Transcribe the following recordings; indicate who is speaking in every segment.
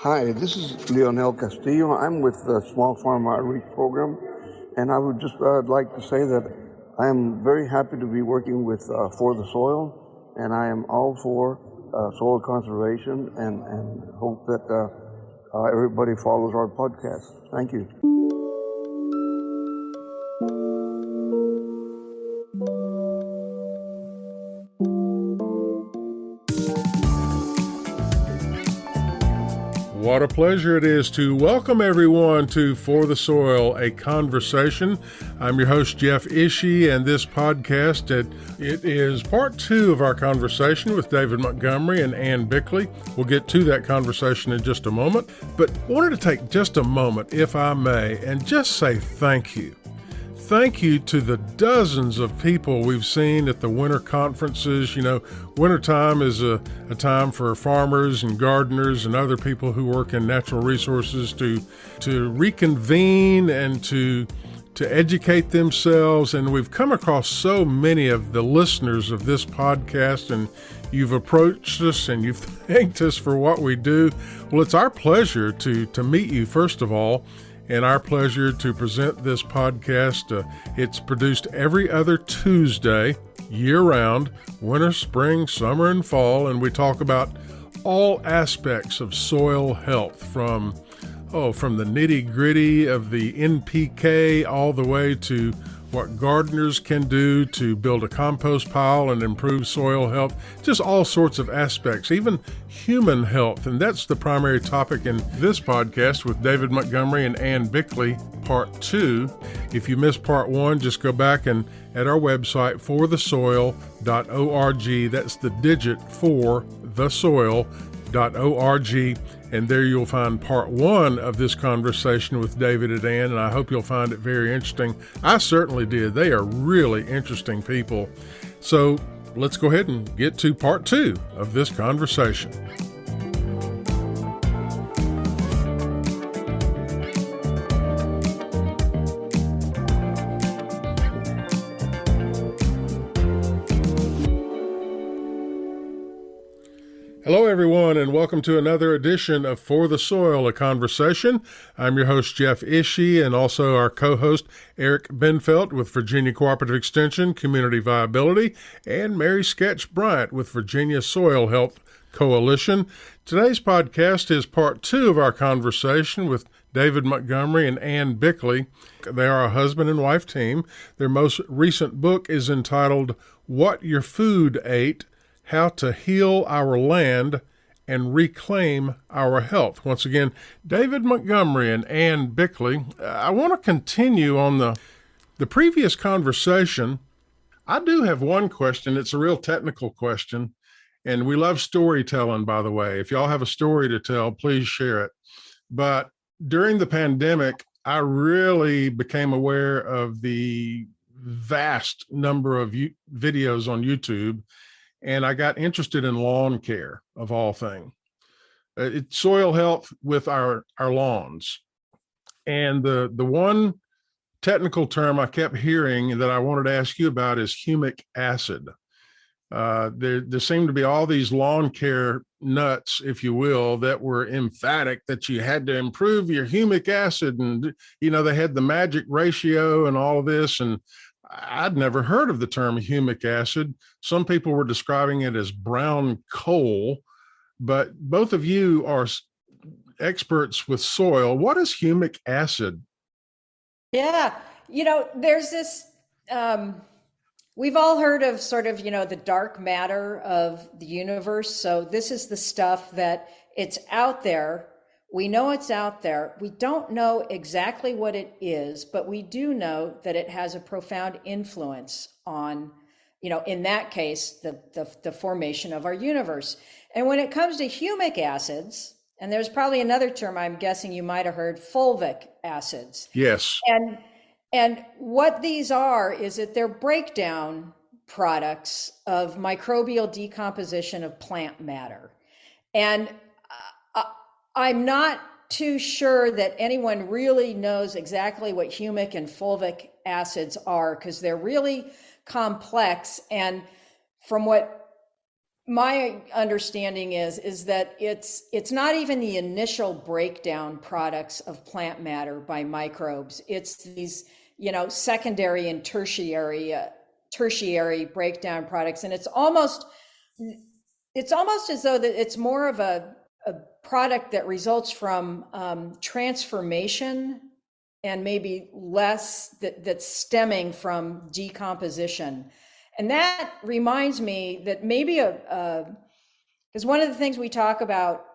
Speaker 1: Hi, this is Leonel Castillo. I'm with the Small Farm Outreach Program, and I would just like to say that I am very happy to be working with For the Soil, and I am all for soil conservation and hope that everybody follows our podcast. Thank you.
Speaker 2: What a pleasure it is to welcome everyone to For the Soil, a conversation. I'm your host, Jeff Ishii, and this podcast, it is part 2 of our conversation with David Montgomery and Anne Bikle. We'll get to that conversation in just a moment, but I wanted to take just a moment, if I may, and just say thank you. Thank you to the dozens of people we've seen at the winter conferences. You know, wintertime is a time for farmers and gardeners and other people who work in natural resources to reconvene and to educate themselves. And we've come across so many of the listeners of this podcast, and you've approached us and you've thanked us for what we do. Well, it's our pleasure to meet you, first of all, and our pleasure to present this podcast. It's produced every other Tuesday, year-round, winter, spring, summer, and fall, and we talk about all aspects of soil health, from the nitty-gritty of the NPK all the way to what gardeners can do to build a compost pile and improve soil health, just all sorts of aspects, even human health. And that's the primary topic in this podcast with David Montgomery and Anne Bikle, part 2. If you missed part 1, just go back and at our website, forthesoil.org. That's the digit for thesoil.org. And there you'll find part 1 of this conversation with David and Anne, and I hope you'll find it very interesting. I certainly did. They are really interesting people. So let's go ahead and get to part 2 of this conversation. Hello, everyone, and welcome to another edition of For the Soil, a conversation. I'm your host, Jeff Ishii, and also our co-host, Eric Benfelt with Virginia Cooperative Extension, Community Viability, and Mary Sketch Bryant with Virginia Soil Health Coalition. Today's podcast is part 2 of our conversation with David Montgomery and Anne Bikle. They are a husband and wife team. Their most recent book is entitled What Your Food Ate: How to Heal Our Land and Reclaim Our Health. Once again, David Montgomery and Anne Bikle. I want to continue on the previous conversation. I do have one question. It's a real technical question, and we love storytelling, by the way. If y'all have a story to tell, please share it. But during the pandemic, I really became aware of the vast number of videos on YouTube, and I got interested in lawn care, of all things. It's soil health with our lawns. And the one technical term I kept hearing that I wanted to ask you about is humic acid. There seemed to be all these lawn care nuts, if you will, that were emphatic that you had to improve your humic acid. And, you know, they had the magic ratio and all of this. And I'd never heard of the term humic acid. Some people were describing it as brown coal, but both of you are experts with soil. What is humic acid?
Speaker 3: Yeah, you know, there's this, we've all heard of sort of, you know, the dark matter of the universe. So this is the stuff that it's out there. We know it's out there. We don't know exactly what it is, but we do know that it has a profound influence on, you know, in that case, the formation of our universe. And when it comes to humic acids, and there's probably another term I'm guessing you might have heard, fulvic acids.
Speaker 2: Yes.
Speaker 3: And what these are is that they're breakdown products of microbial decomposition of plant matter. And I'm not too sure that anyone really knows exactly what humic and fulvic acids are, because they're really complex. And from what my understanding is that it's not even the initial breakdown products of plant matter by microbes. It's these, secondary and tertiary breakdown products, and it's almost as though that it's more of a product that results from transformation, and maybe less that's stemming from decomposition. And that reminds me that maybe because one of the things we talk about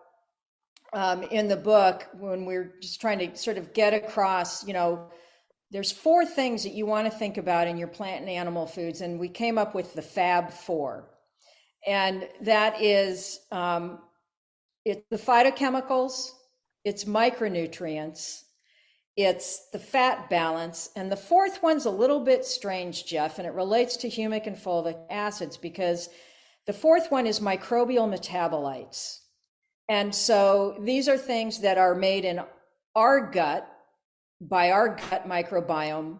Speaker 3: in the book, when we're just trying to sort of get across, there's 4 things that you want to think about in your plant and animal foods, and we came up with the Fab 4, and that is it's the phytochemicals, it's micronutrients, it's the fat balance, and the 4th one's a little bit strange, Jeff, and it relates to humic and fulvic acids, because the 4th one is microbial metabolites. And so these are things that are made in our gut by our gut microbiome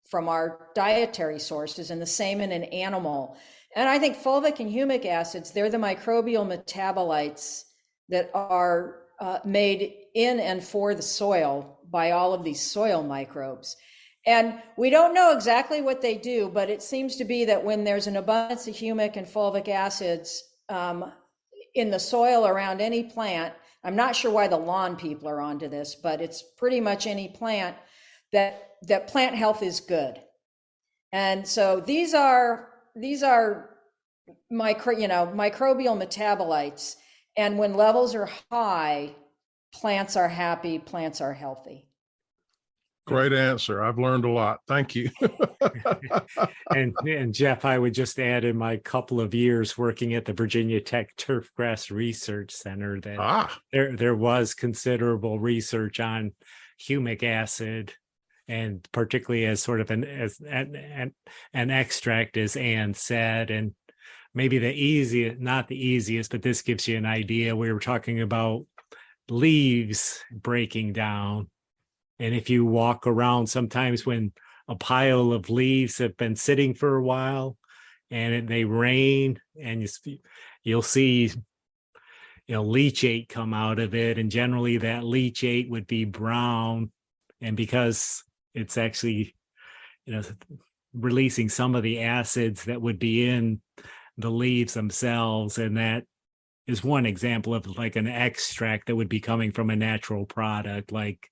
Speaker 3: from our dietary sources, and the same in an animal. And I think fulvic and humic acids, they're the microbial metabolites that are made in and for the soil by all of these soil microbes. And we don't know exactly what they do, but it seems to be that when there's an abundance of humic and fulvic acids in the soil around any plant, I'm not sure why the lawn people are onto this, but it's pretty much any plant, that plant health is good. And so these are microbial metabolites. And when levels are high, plants are happy, plants are healthy.
Speaker 2: Great answer. I've learned a lot. Thank you.
Speaker 4: And Jeff, I would just add, in my couple of years working at the Virginia Tech Turfgrass Research Center, that there was considerable research on humic acid, and particularly as sort of an extract, as Anne said. And maybe not the easiest, but this gives you an idea. We were talking about leaves breaking down. And if you walk around, sometimes when a pile of leaves have been sitting for a while and they rain, and you'll see, leachate come out of it. And generally that leachate would be brown. And because it's actually, releasing some of the acids that would be in the leaves themselves. And that is one example of like an extract that would be coming from a natural product, like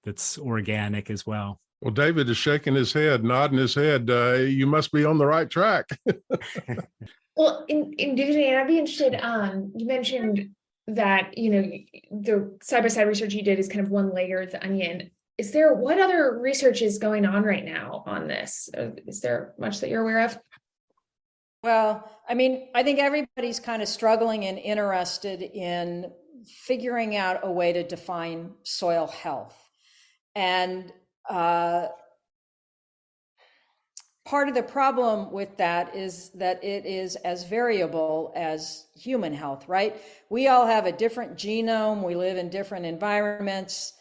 Speaker 4: that's organic as well.
Speaker 2: Well, David is shaking his head, nodding his head. You must be on the right track.
Speaker 5: Well, in division, I'd be interested. You mentioned that, the side-by-side research you did is kind of one layer of the onion. What other research is going on right now on this? Is there much that you're aware of?
Speaker 3: Well, I think everybody's kind of struggling and interested in figuring out a way to define soil health. And part of the problem with that is that it is as variable as human health, right? We all have a different genome. We live in different environments.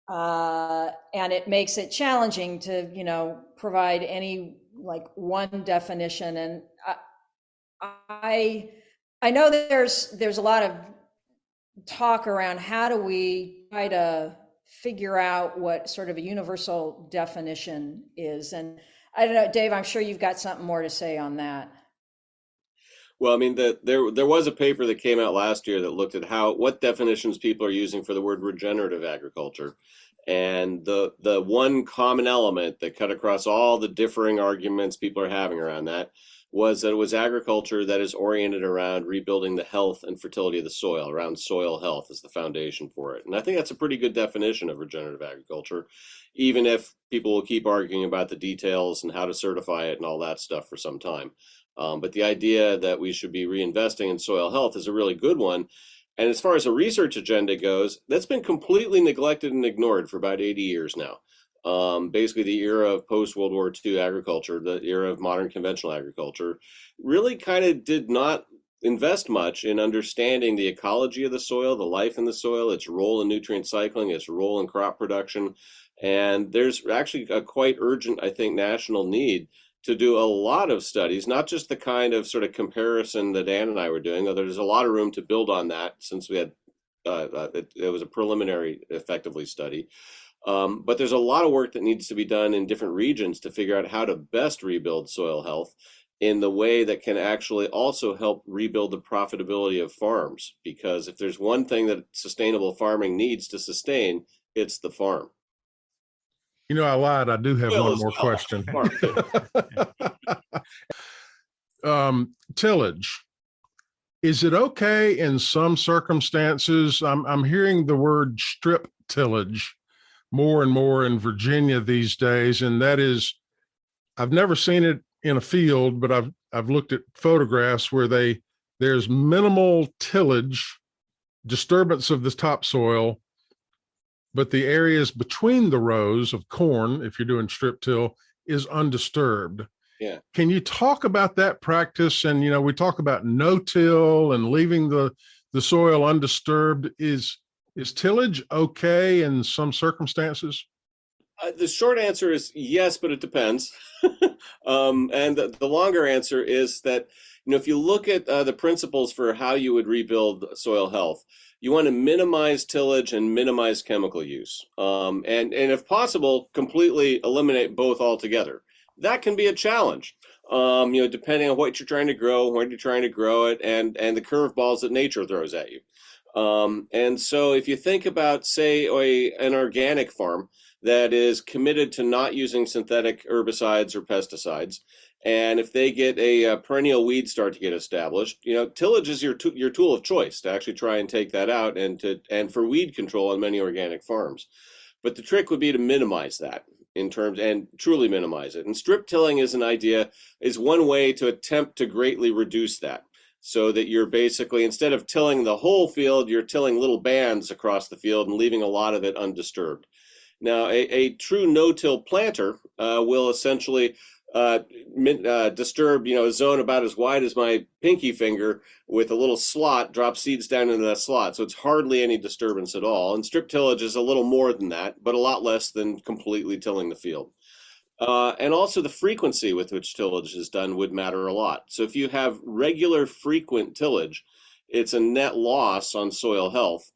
Speaker 3: And it makes it challenging to, provide any one definition. And I know that there's a lot of talk around how do we try to figure out what sort of a universal definition is. And I don't know, Dave, I'm sure you've got something more to say on that.
Speaker 6: Well, there was a paper that came out last year that looked at what definitions people are using for the word regenerative agriculture. And the one common element that cut across all the differing arguments people are having around that was that it was agriculture that is oriented around rebuilding the health and fertility of the soil, around soil health as the foundation for it. And I think that's a pretty good definition of regenerative agriculture, even if people will keep arguing about the details and how to certify it and all that stuff for some time. But the idea that we should be reinvesting in soil health is a really good one. And as far as a research agenda goes, that's been completely neglected and ignored for about 80 years now. Basically, the era of post-World War II agriculture, the era of modern conventional agriculture, really kind of did not invest much in understanding the ecology of the soil, the life in the soil, its role in nutrient cycling, its role in crop production. And there's actually a quite urgent, I think, national need to do a lot of studies, not just the kind of sort of comparison that Ann and I were doing, although there's a lot of room to build on that since we had, it was a preliminary, effectively, study. But there's a lot of work that needs to be done in different regions to figure out how to best rebuild soil health in the way that can actually also help rebuild the profitability of farms. Because if there's one thing that sustainable farming needs to sustain, it's the farm.
Speaker 2: You know, I lied. I do have
Speaker 6: Well,
Speaker 2: one more
Speaker 6: well,
Speaker 2: question.
Speaker 6: farm.
Speaker 2: Tillage. Is it okay in some circumstances? I'm hearing the word strip tillage more and more in Virginia these days, and that is, I've never seen it in a field, but I've looked at photographs where there's minimal tillage, disturbance of the topsoil, but the areas between the rows of corn, if you're doing strip till, is undisturbed.
Speaker 6: Yeah.
Speaker 2: Can you talk about that practice? And, you know, we talk about no-till and leaving the soil undisturbed. Is tillage okay in some circumstances?
Speaker 6: The short answer is yes, but it depends. And the longer answer is that, you know, if you look at the principles for how you would rebuild soil health, you want to minimize tillage and minimize chemical use. And if possible, completely eliminate both altogether. That can be a challenge, you know, depending on what you're trying to grow, when you're trying to grow it, and the curveballs that nature throws at you. And so if you think about, say, an organic farm that is committed to not using synthetic herbicides or pesticides, and if they get a perennial weed start to get established, you know, tillage is your tool of choice to actually try and take that out and for weed control on many organic farms. But the trick would be to minimize that in terms and truly minimize it. And strip tilling is one way to attempt to greatly reduce that, so that you're basically, instead of tilling the whole field, you're tilling little bands across the field and leaving a lot of it undisturbed. Now, a true no-till planter will essentially disturb, you know, a zone about as wide as my pinky finger with a little slot, drop seeds down into that slot. So it's hardly any disturbance at all. And strip tillage is a little more than that, but a lot less than completely tilling the field. And also the frequency with which tillage is done would matter a lot. So if you have regular, frequent tillage, it's a net loss on soil health,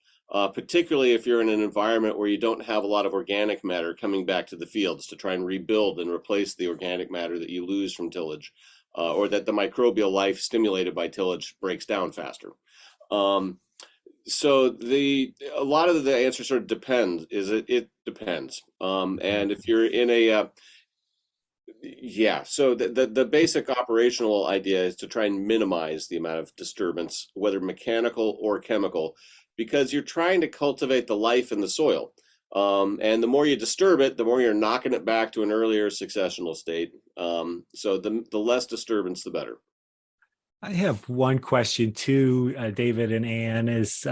Speaker 6: particularly if you're in an environment where you don't have a lot of organic matter coming back to the fields to try and rebuild and replace the organic matter that you lose from tillage, or that the microbial life stimulated by tillage breaks down faster. So a lot of the answer sort of depends. It depends. And if you're in a so the basic operational idea is to try and minimize the amount of disturbance, whether mechanical or chemical, because you're trying to cultivate the life in the soil. And the more you disturb it, the more you're knocking it back to an earlier successional state. So the less disturbance, the better.
Speaker 4: I have one question too, David and Ann, is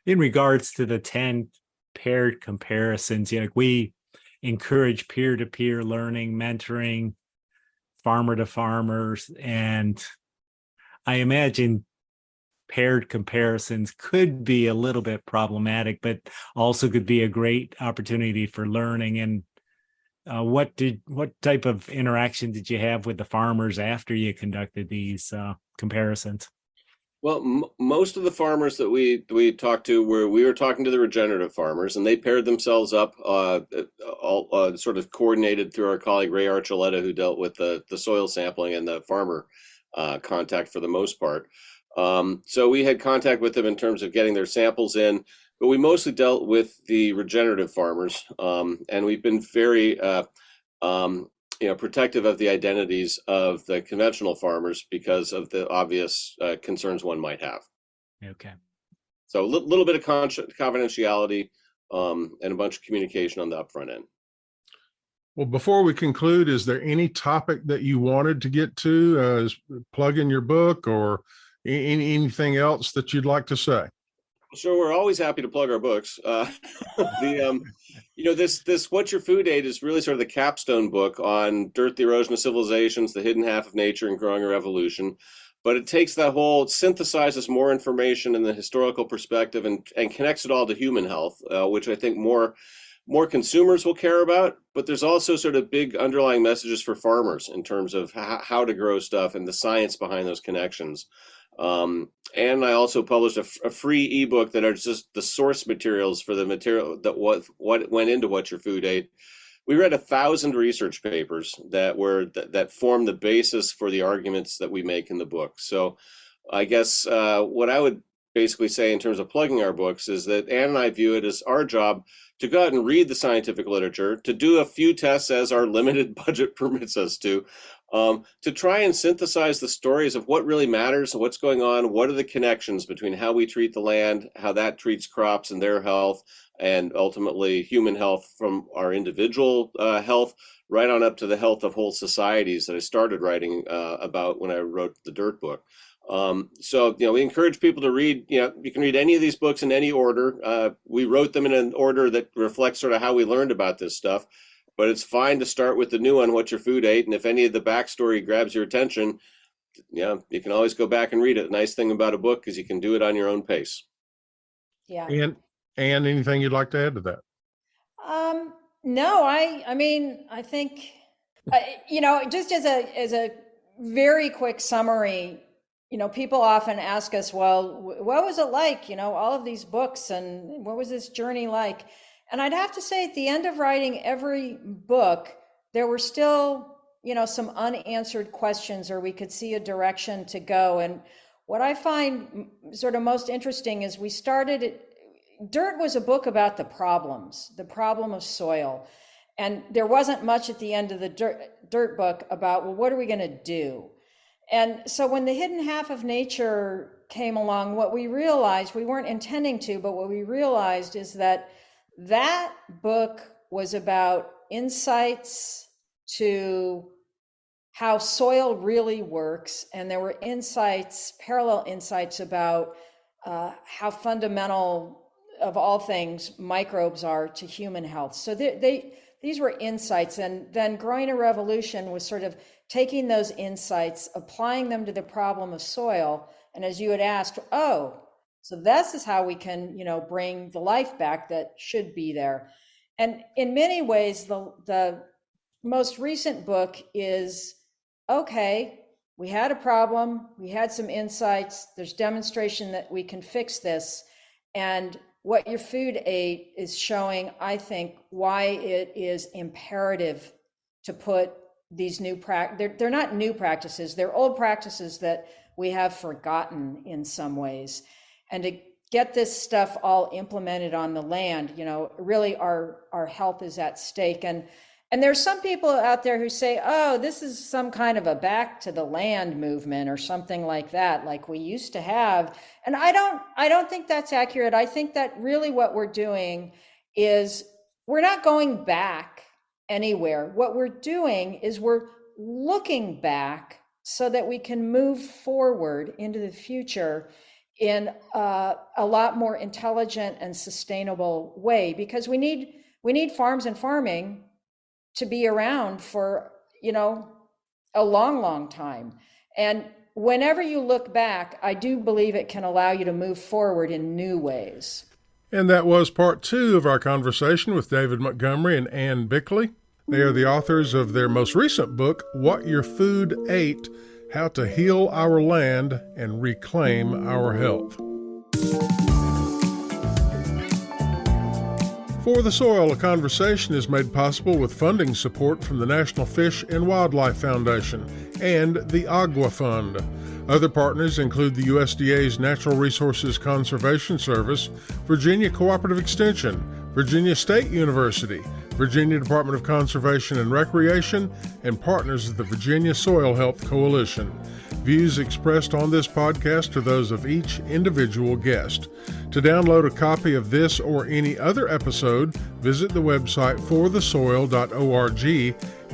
Speaker 4: in regards to the 10 paired comparisons. You know, we encourage peer-to-peer learning, mentoring, farmer to farmers, and I imagine paired comparisons could be a little bit problematic, but also could be a great opportunity for learning. And what type of interaction did you have with the farmers after you conducted these comparisons?
Speaker 6: Well, most of the farmers that we talked to we were talking to the regenerative farmers, and they paired themselves up, all sort of coordinated through our colleague Ray Archuleta, who dealt with the soil sampling and the farmer contact for the most part. So we had contact with them in terms of getting their samples in, but we mostly dealt with the regenerative farmers, and we've been very protective of the identities of the conventional farmers because of the obvious concerns one might have.
Speaker 4: Okay.
Speaker 6: So a little bit of confidentiality and a bunch of communication on the upfront end.
Speaker 2: Well, before we conclude, is there any topic that you wanted to get to, plug in your book or anything else that you'd like to say?
Speaker 6: Sure, we're always happy to plug our books. This What's Your Food Aid is really sort of the capstone book on Dirt, the Erosion of Civilizations, the Hidden Half of Nature, and Growing a Revolution. But it takes that whole, synthesizes more information in the historical perspective and connects it all to human health, which I think more more consumers will care about, but there's also sort of big underlying messages for farmers in terms of how to grow stuff and the science behind those connections. And I also published a free ebook that are just the source materials for the material that what went into What Your Food Ate. We read 1,000 research papers that form the basis for the arguments that we make in the book. So I guess what I would basically say in terms of plugging our books is that Anne and I view it as our job to go out and read the scientific literature, to do a few tests as our limited budget permits us to try and synthesize the stories of what really matters, what's going on, what are the connections between how we treat the land, how that treats crops and their health, and ultimately human health from our individual health right on up to the health of whole societies that I started writing about when I wrote the Dirt book. So, we encourage people to read, you can read any of these books in any order. We wrote them in an order that reflects sort of how we learned about this stuff, but it's fine to start with the new one, What Your Food Ate. And if any of the backstory grabs your attention, you can always go back and read it. Nice thing about a book is you can do it on your own pace.
Speaker 3: Yeah.
Speaker 2: And anything you'd like to add to that?
Speaker 3: No, I think, just as a very quick summary, people often ask us, well, what was it like, all of these books, and what was this journey like? And I'd have to say at the end of writing every book, there were still, some unanswered questions, or we could see a direction to go. And what I find sort of most interesting is Dirt was a book about the problem of soil. And there wasn't much at the end of the Dirt book about, well, what are we going to do? And so when The Hidden Half of Nature came along, what we realized, we weren't intending to, but what we realized is that book was about insights to how soil really works. And there were parallel insights about how fundamental of all things microbes are to human health. So these were insights. And then Growing a Revolution was sort of taking those insights, applying them to the problem of soil. And as you had asked, so this is how we can, bring the life back that should be there. And in many ways, the most recent book is, okay, we had a problem, we had some insights, there's demonstration that we can fix this. And What Your Food Ate is showing, I think, why it is imperative to put these they're not new practices, they're old practices that we have forgotten in some ways. And to get this stuff all implemented on the land, really our health is at stake. And there's some people out there who say, this is some kind of a back to the land movement or something like that, like we used to have. And I don't think that's accurate. I think that really what we're doing is we're not going back anywhere. What we're doing is we're looking back so that we can move forward into the future in a lot more intelligent and sustainable way, because we need farms and farming to be around for, a long, long time. And whenever you look back, I do believe it can allow you to move forward in new ways.
Speaker 2: And that was part 2 of our conversation with David Montgomery and Anne Bikle. They are the authors of their most recent book, What Your Food Ate: How to Heal Our Land and Reclaim Our Health. For the Soil, a conversation is made possible with funding support from the National Fish and Wildlife Foundation and the Agua Fund. Other partners include the USDA's Natural Resources Conservation Service, Virginia Cooperative Extension, Virginia State University, Virginia Department of Conservation and Recreation, and partners of the Virginia Soil Health Coalition. Views expressed on this podcast are those of each individual guest. To download a copy of this or any other episode, visit the website forthesoil.org,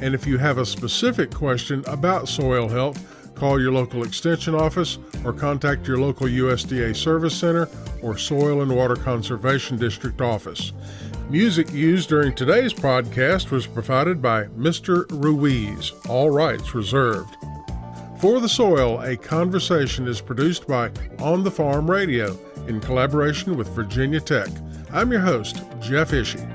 Speaker 2: and if you have a specific question about soil health, call your local extension office or contact your local USDA Service Center or Soil and Water Conservation District office. Music used during today's podcast was provided by Mr. Ruiz, all rights reserved. For the Soil, a conversation is produced by On the Farm Radio in collaboration with Virginia Tech. I'm your host, Jeff Ishii.